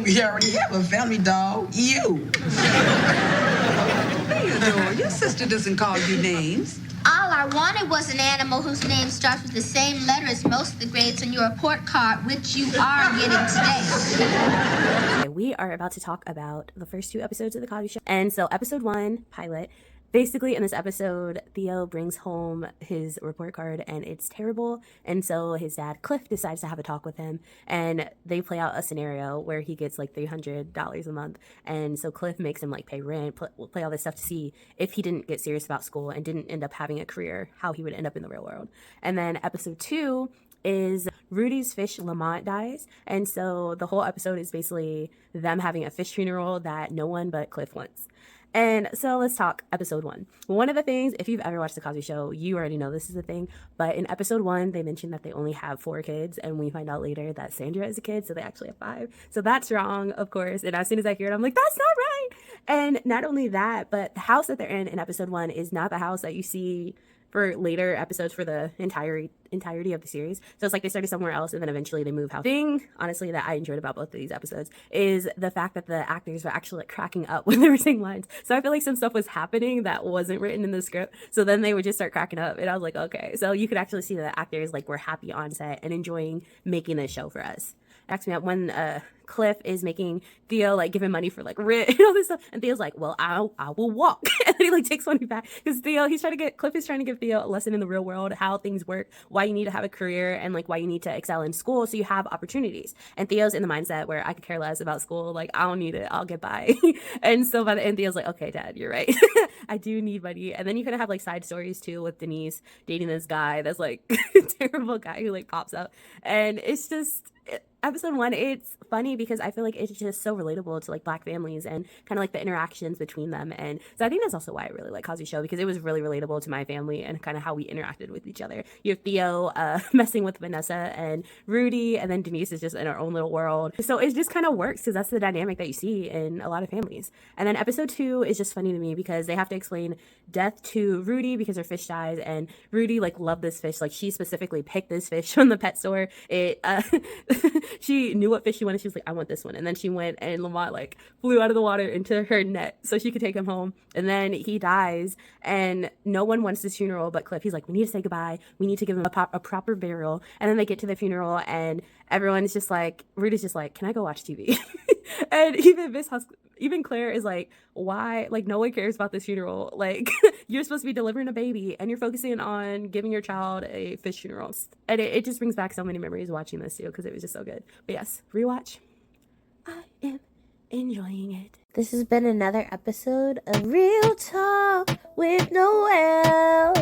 We already have a family dog, you. Theodore, your sister doesn't call you names. All I wanted was an animal whose name starts with the same letter as most of the grades on your report card, which you are getting today. Okay, we are about to talk about the first 2 episodes of the Cosby Show. And so episode 1, pilot. Basically, in this episode, Theo brings home his report card and it's terrible. And so his dad, Cliff, decides to have a talk with him. And they play out a scenario where he gets like $300 a month. And so Cliff makes him like pay rent, play all this stuff to see if he didn't get serious about school and didn't end up having a career, how he would end up in the real world. And then episode 2 is Rudy's fish Lamont dies. And so the whole episode is basically them having a fish funeral that no one but Cliff wants. And so let's talk episode 1. One of the things, if you've ever watched The Cosby Show, you already know this is a thing. But in episode 1, they mentioned that they only have 4 kids. And we find out later that Sandra is a kid, so they actually have 5. So that's wrong, of course. And as soon as I hear it, I'm like, that's not right. And not only that, but the house that they're in episode 1 is not the house that you see for later episodes for the entirety of the series. So it's like they started somewhere else and then eventually they move house. The thing, honestly, that I enjoyed about both of these episodes is the fact that the actors were actually like cracking up when they were saying lines. So I feel like some stuff was happening that wasn't written in the script. So then they would just start cracking up and I was like, okay. So you could actually see that the actors like were happy on set and enjoying making this show for us. Cracks me up when Cliff is making Theo like give him money for like rent and all this stuff, and Theo's like, well, I will walk, and then he like takes money back because Cliff is trying to give Theo a lesson in the real world, how things work, why you need to have a career, and like why you need to excel in school so you have opportunities. And Theo's in the mindset where I could care less about school, like I don't need it, I'll get by. And so by the end, Theo's like, okay, Dad, you're right, I do need money. And then you kind of have like side stories too with Denise dating this guy that's like a terrible guy who like pops up, and it's just. Episode 1, it's funny because I feel like it's just so relatable to like Black families and kind of like the interactions between them. And so I think that's also why I really like Cosby Show, because it was really relatable to my family and kind of how we interacted with each other. You have Theo messing with Vanessa and Rudy, and then Denise is just in her own little world. So it just kind of works because that's the dynamic that you see in a lot of families. And then episode 2 is just funny to me because they have to explain death to Rudy because her fish dies, and Rudy like loved this fish. Like she specifically picked this fish from the pet store. It she knew what fish she wanted. She was like, I want this one. And then she went and Lamont like flew out of the water into her net so she could take him home. And then he dies and no one wants his funeral but Cliff. He's like, we need to say goodbye. We need to give him a proper burial. And then they get to the funeral and everyone is just like, Rudy's just like, can I go watch TV? And even Claire is like, why? Like, no one cares about this funeral. Like, you're supposed to be delivering a baby and you're focusing on giving your child a fish funeral. And it just brings back so many memories watching this too because it was just so good. But yes, rewatch. I am enjoying it. This has been another episode of Real Talk with Noel.